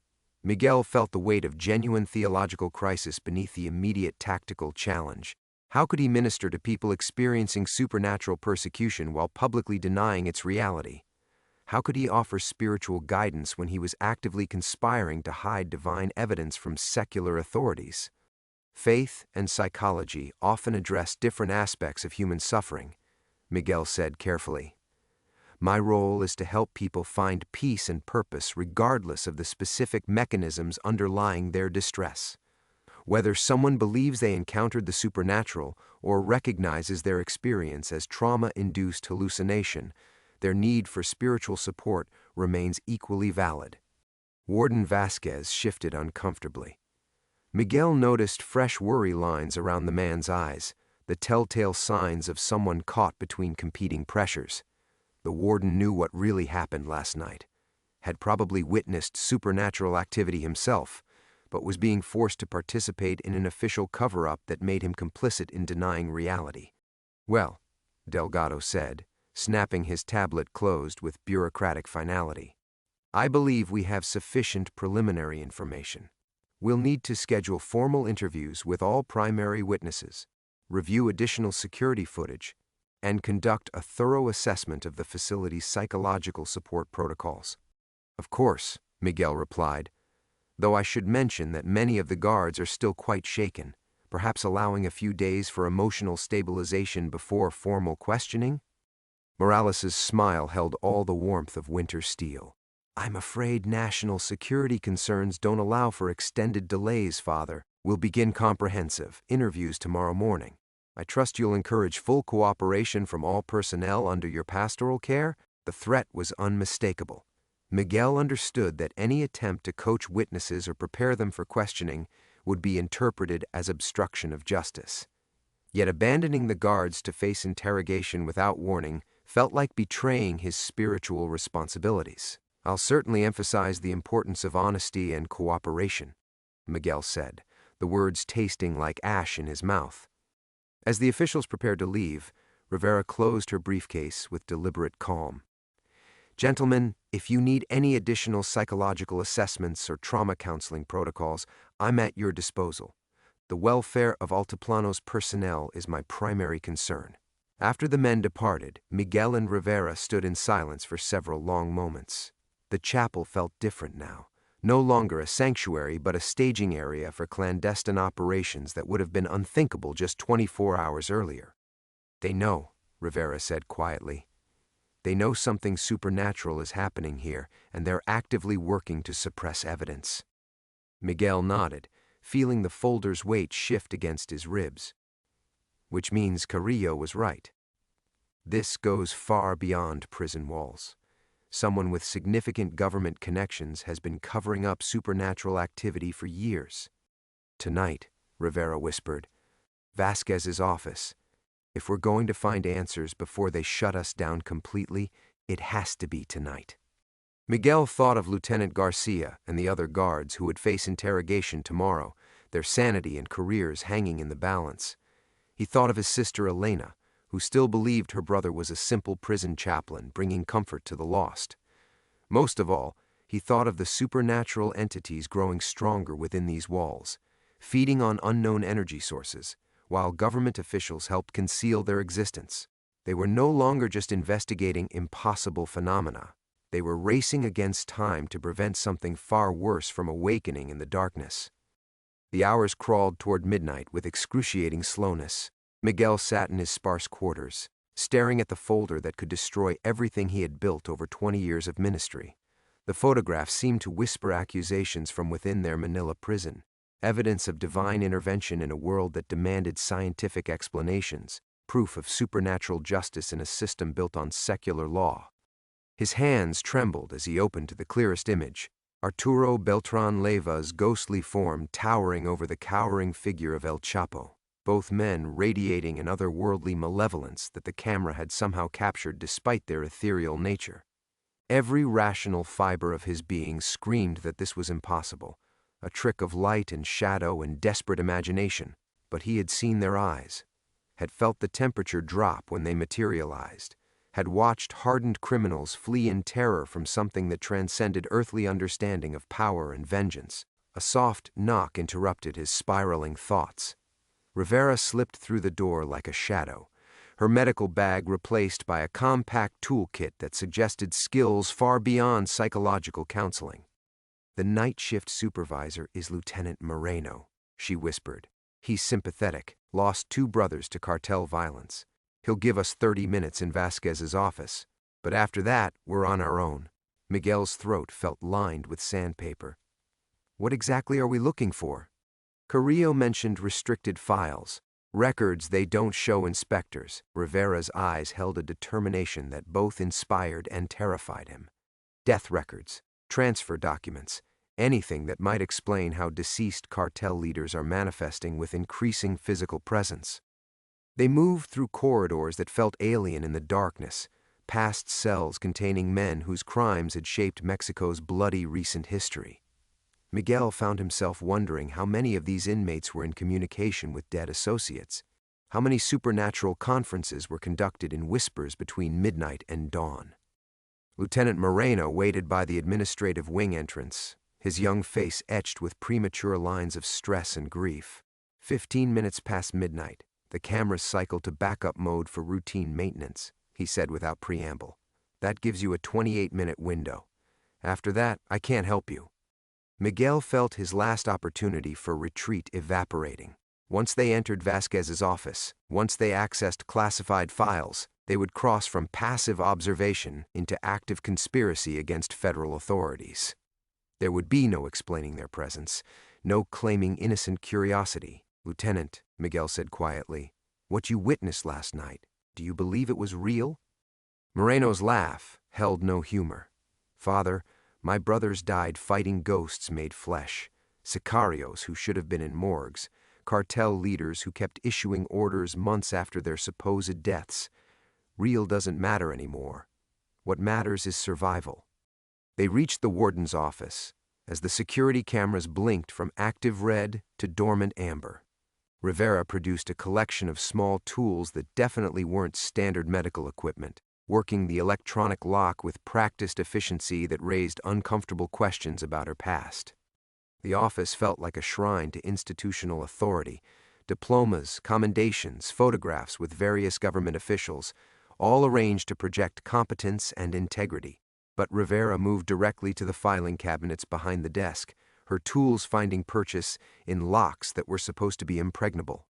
[SPEAKER 1] Miguel felt the weight of genuine theological crisis beneath the immediate tactical challenge. How could he minister to people experiencing supernatural persecution while publicly denying its reality? How could he offer spiritual guidance when he was actively conspiring to hide divine evidence from secular authorities? Faith and psychology often address different aspects of human suffering, Miguel said carefully. My role is to help people find peace and purpose regardless of the specific mechanisms underlying their distress. Whether someone believes they encountered the supernatural or recognizes their experience as trauma-induced hallucination, their need for spiritual support remains equally valid. Warden Vasquez shifted uncomfortably. Miguel noticed fresh worry lines around the man's eyes, the telltale signs of someone caught between competing pressures. The warden knew what really happened last night, had probably witnessed supernatural activity himself, but was being forced to participate in an official cover-up that made him complicit in denying reality. Well, Delgado said, snapping his tablet closed with bureaucratic finality, I believe we have sufficient preliminary information. We'll need to schedule formal interviews with all primary witnesses, review additional security footage, and conduct a thorough assessment of the facility's psychological support protocols. Of course, Miguel replied, though I should mention that many of the guards are still quite shaken, perhaps allowing a few days for emotional stabilization before formal questioning. Morales's smile held all the warmth of winter steel. I'm afraid national security concerns don't allow for extended delays, Father. We'll begin comprehensive interviews tomorrow morning. I trust you'll encourage full cooperation from all personnel under your pastoral care. The threat was unmistakable. Miguel understood that any attempt to coach witnesses or prepare them for questioning would be interpreted as obstruction of justice. Yet abandoning the guards to face interrogation without warning felt like betraying his spiritual responsibilities. I'll certainly emphasize the importance of honesty and cooperation, Miguel said, the words tasting like ash in his mouth. As the officials prepared to leave, Rivera closed her briefcase with deliberate calm. Gentlemen, if you need any additional psychological assessments or trauma counseling protocols, I'm at your disposal. The welfare of Altiplano's personnel is my primary concern. After the men departed, Miguel and Rivera stood in silence for several long moments. The chapel felt different now, no longer a sanctuary but a staging area for clandestine operations that would have been unthinkable just 24 hours earlier. They know, Rivera said quietly. They know something supernatural is happening here, and they're actively working to suppress evidence. Miguel nodded, feeling the folder's weight shift against his ribs. Which means Carrillo was right. This goes far beyond prison walls. Someone with significant government connections has been covering up supernatural activity for years. Tonight, Rivera whispered, Vasquez's office. If we're going to find answers before they shut us down completely, it has to be tonight. Miguel thought of Lieutenant Garcia and the other guards who would face interrogation tomorrow, their sanity and careers hanging in the balance. He thought of his sister Elena, who still believed her brother was a simple prison chaplain bringing comfort to the lost. Most of all, he thought of the supernatural entities growing stronger within these walls, feeding on unknown energy sources, while government officials helped conceal their existence. They were no longer just investigating impossible phenomena. They were racing against time to prevent something far worse from awakening in the darkness. The hours crawled toward midnight with excruciating slowness. Miguel sat in his sparse quarters, staring at the folder that could destroy everything he had built over 20 years of ministry. The photographs seemed to whisper accusations from within their Manila prison, evidence of divine intervention in a world that demanded scientific explanations, proof of supernatural justice in a system built on secular law. His hands trembled as he opened to the clearest image, Arturo Beltrán Leyva's ghostly form towering over the cowering figure of El Chapo, both men radiating an otherworldly malevolence that the camera had somehow captured despite their ethereal nature. Every rational fiber of his being screamed that this was impossible, a trick of light and shadow and desperate imagination, but he had seen their eyes, had felt the temperature drop when they materialized, had watched hardened criminals flee in terror from something that transcended earthly understanding of power and vengeance. A soft knock interrupted his spiraling thoughts. Rivera slipped through the door like a shadow, her medical bag replaced by a compact toolkit that suggested skills far beyond psychological counseling. "The night shift supervisor is Lieutenant Moreno," she whispered. "He's sympathetic, lost 2 brothers to cartel violence. He'll give us 30 minutes in Vasquez's office, but after that, we're on our own." Miguel's throat felt lined with sandpaper. "What exactly are we looking for?" Carrillo mentioned restricted files, records they don't show inspectors. Rivera's eyes held a determination that both inspired and terrified him. Death records, transfer documents, anything that might explain how deceased cartel leaders are manifesting with increasing physical presence. They moved through corridors that felt alien in the darkness, past cells containing men whose crimes had shaped Mexico's bloody recent history. Miguel found himself wondering how many of these inmates were in communication with dead associates, how many supernatural conferences were conducted in whispers between midnight and dawn. Lieutenant Moreno waited by the administrative wing entrance, his young face etched with premature lines of stress and grief. 15 minutes past midnight, the cameras cycled to backup mode for routine maintenance, he said without preamble. "That gives you a 28-minute window. After that, I can't help you." Miguel felt his last opportunity for retreat evaporating. Once they entered Vasquez's office, once they accessed classified files, they would cross from passive observation into active conspiracy against federal authorities. There would be no explaining their presence, no claiming innocent curiosity. "Lieutenant," Miguel said quietly, "what you witnessed last night, do you believe it was real?" Moreno's laugh held no humor. "Father, my brothers died fighting ghosts made flesh, sicarios who should have been in morgues, cartel leaders who kept issuing orders months after their supposed deaths. Real doesn't matter anymore. What matters is survival." They reached the warden's office as the security cameras blinked from active red to dormant amber. Rivera produced a collection of small tools that definitely weren't standard medical equipment, working the electronic lock with practiced efficiency that raised uncomfortable questions about her past. The office felt like a shrine to institutional authority. Diplomas, commendations, photographs with various government officials, all arranged to project competence and integrity. But Rivera moved directly to the filing cabinets behind the desk, her tools finding purchase in locks that were supposed to be impregnable.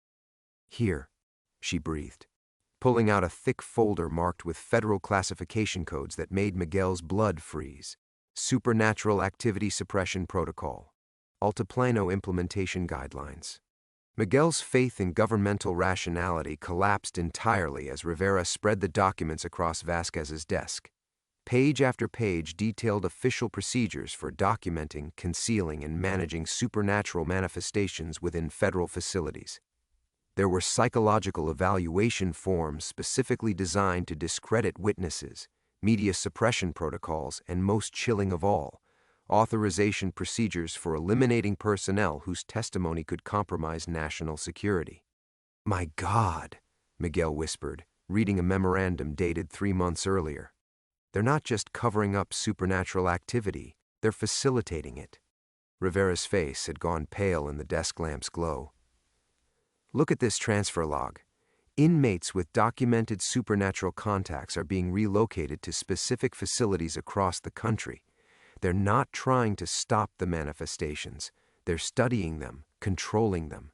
[SPEAKER 1] "Here," she breathed, pulling out a thick folder marked with federal classification codes that made Miguel's blood freeze. "Supernatural Activity Suppression Protocol. Altiplano Implementation Guidelines." Miguel's faith in governmental rationality collapsed entirely as Rivera spread the documents across Vasquez's desk. Page after page detailed official procedures for documenting, concealing, and managing supernatural manifestations within federal facilities. There were psychological evaluation forms specifically designed to discredit witnesses, media suppression protocols, and most chilling of all, authorization procedures for eliminating personnel whose testimony could compromise national security. "My God," Miguel whispered, reading a memorandum dated 3 months earlier. "They're not just covering up supernatural activity, they're facilitating it." Rivera's face had gone pale in the desk lamp's glow. "Look at this transfer log. Inmates with documented supernatural contacts are being relocated to specific facilities across the country. They're not trying to stop the manifestations. They're studying them, controlling them."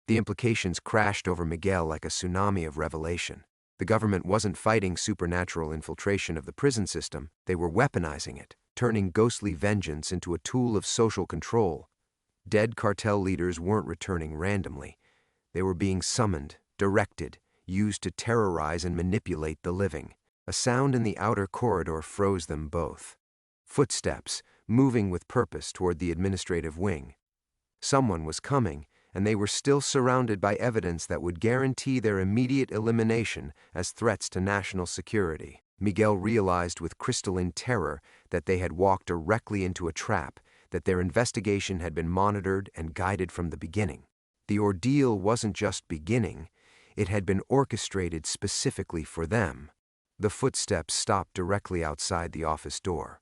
[SPEAKER 1] The implications crashed over Miguel like a tsunami of revelation. The government wasn't fighting supernatural infiltration of the prison system, they were weaponizing it, turning ghostly vengeance into a tool of social control. Dead cartel leaders weren't returning randomly. They were being summoned, directed, used to terrorize and manipulate the living. A sound in the outer corridor froze them both. Footsteps, moving with purpose toward the administrative wing. Someone was coming, and they were still surrounded by evidence that would guarantee their immediate elimination as threats to national security. Miguel realized with crystalline terror that they had walked directly into a trap, that their investigation had been monitored and guided from the beginning. The ordeal wasn't just beginning, it had been orchestrated specifically for them. The footsteps stopped directly outside the office door.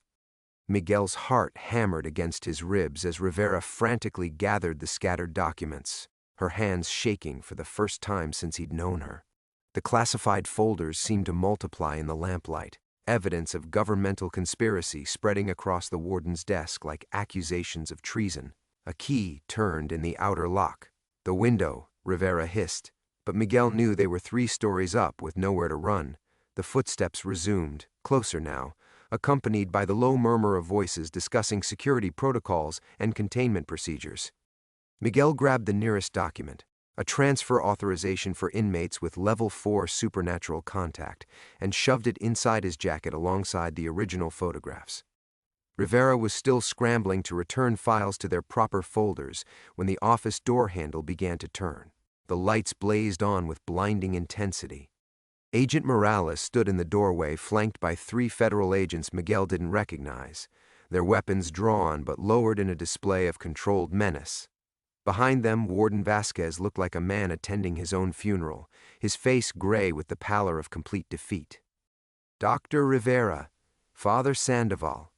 [SPEAKER 1] Miguel's heart hammered against his ribs as Rivera frantically gathered the scattered documents, her hands shaking for the first time since he'd known her. The classified folders seemed to multiply in the lamplight, evidence of governmental conspiracy spreading across the warden's desk like accusations of treason. A key turned in the outer lock. The window, Rivera hissed, but Miguel knew they were 3 stories up with nowhere to run. The footsteps resumed, closer now, accompanied by the low murmur of voices discussing security protocols and containment procedures. Miguel grabbed the nearest document, a transfer authorization for inmates with Level 4 supernatural contact, and shoved it inside his jacket alongside the original photographs. Rivera was still scrambling to return files to their proper folders when the office door handle began to turn. The lights blazed on with blinding intensity. Agent Morales stood in the doorway, flanked by 3 federal agents Miguel didn't recognize, their weapons drawn but lowered in a display of controlled menace. Behind them, Warden Vasquez looked like a man attending his own funeral, his face gray with the pallor of complete defeat. "Dr. Rivera, Father Sandoval."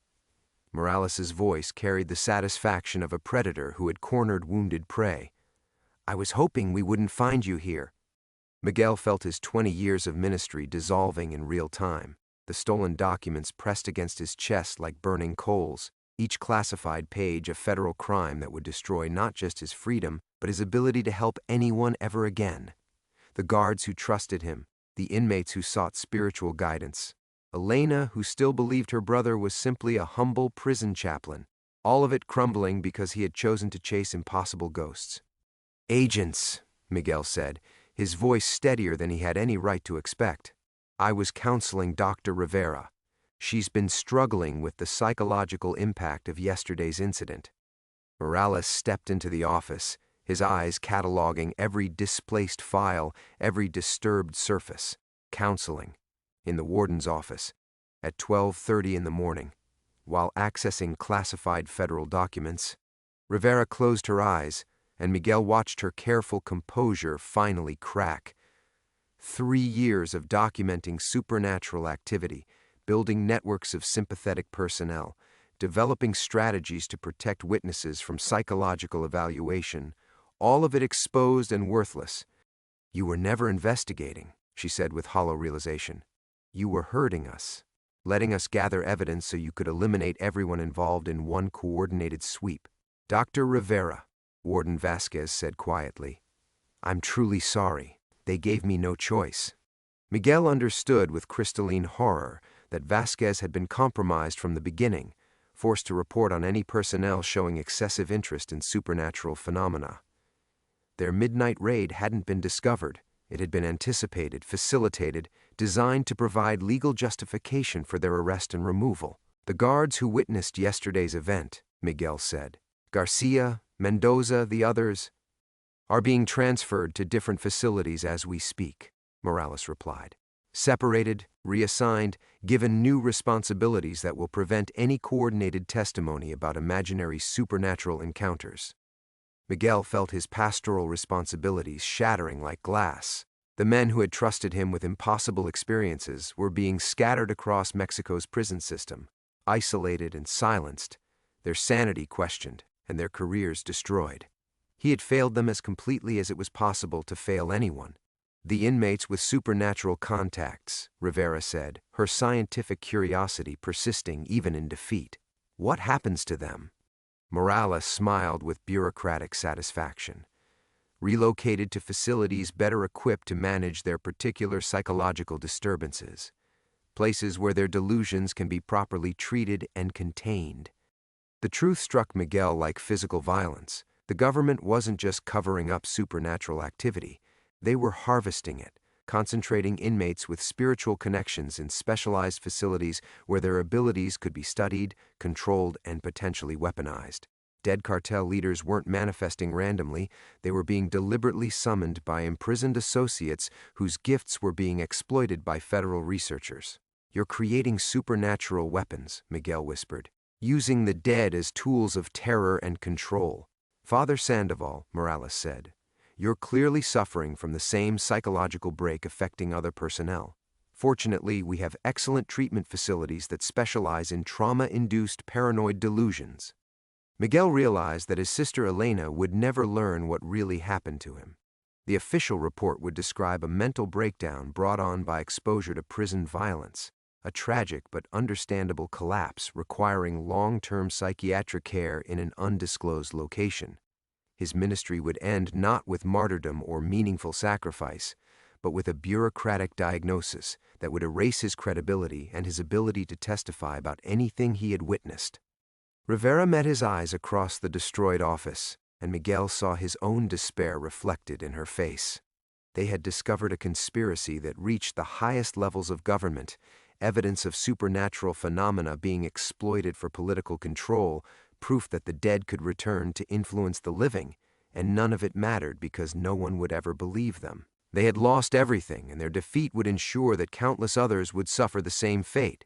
[SPEAKER 1] Morales's voice carried the satisfaction of a predator who had cornered wounded prey. "I was hoping we wouldn't find you here." Miguel felt his 20 years of ministry dissolving in real time, the stolen documents pressed against his chest like burning coals, each classified page a federal crime that would destroy not just his freedom, but his ability to help anyone ever again. The guards who trusted him, the inmates who sought spiritual guidance, Elena who still believed her brother was simply a humble prison chaplain, all of it crumbling because he had chosen to chase impossible ghosts. "Agents," Miguel said, his voice steadier than he had any right to expect. "I was counseling Dr. Rivera. She's been struggling with the psychological impact of yesterday's incident." Morales stepped into the office, his eyes cataloging every displaced file, every disturbed surface. Counseling. In the warden's office. At 12:30 in the morning. While accessing classified federal documents. Rivera closed her eyes, and Miguel watched her careful composure finally crack. 3 years of documenting supernatural activity, building networks of sympathetic personnel, developing strategies to protect witnesses from psychological evaluation, all of it exposed and worthless. "You were never investigating," she said with hollow realization. "You were hurting us, letting us gather evidence so you could eliminate everyone involved in one coordinated sweep." "Dr. Rivera," Warden Vasquez said quietly, "I'm truly sorry. They gave me no choice." Miguel understood with crystalline horror that Vasquez had been compromised from the beginning, forced to report on any personnel showing excessive interest in supernatural phenomena. Their midnight raid hadn't been discovered. It had been anticipated, facilitated, designed to provide legal justification for their arrest and removal. "The guards who witnessed yesterday's event," Miguel said, "Garcia, Mendoza, the others, are being transferred to different facilities as we speak," Morales replied. "Separated, reassigned, given new responsibilities that will prevent any coordinated testimony about imaginary supernatural encounters." Miguel felt his pastoral responsibilities shattering like glass. The men who had trusted him with impossible experiences were being scattered across Mexico's prison system, isolated and silenced, their sanity questioned, and their careers destroyed. He had failed them as completely as it was possible to fail anyone. "The inmates with supernatural contacts," Rivera said, her scientific curiosity persisting even in defeat. "What happens to them?" Morales smiled with bureaucratic satisfaction. "Relocated to facilities better equipped to manage their particular psychological disturbances. Places where their delusions can be properly treated and contained." The truth struck Miguel like physical violence. The government wasn't just covering up supernatural activity. They were harvesting it, concentrating inmates with spiritual connections in specialized facilities where their abilities could be studied, controlled, and potentially weaponized. Dead cartel leaders weren't manifesting randomly. They were being deliberately summoned by imprisoned associates whose gifts were being exploited by federal researchers. "You're creating supernatural weapons," Miguel whispered, "using the dead as tools of terror and control." "Father Sandoval," Morales said, "you're clearly suffering from the same psychological break affecting other personnel. Fortunately, we have excellent treatment facilities that specialize in trauma-induced paranoid delusions. Miguel realized that his sister Elena would never learn what really happened to him. The official report would describe a mental breakdown brought on by exposure to prison violence, a tragic but understandable collapse requiring long-term psychiatric care in an undisclosed location. His ministry would end not with martyrdom or meaningful sacrifice, but with a bureaucratic diagnosis that would erase his credibility and his ability to testify about anything he had witnessed. Rivera met his eyes across the destroyed office, and Miguel saw his own despair reflected in her face. They had discovered a conspiracy that reached the highest levels of government, evidence of supernatural phenomena being exploited for political control, proof that the dead could return to influence the living, and none of it mattered because no one would ever believe them. They had lost everything, and their defeat would ensure that countless others would suffer the same fate.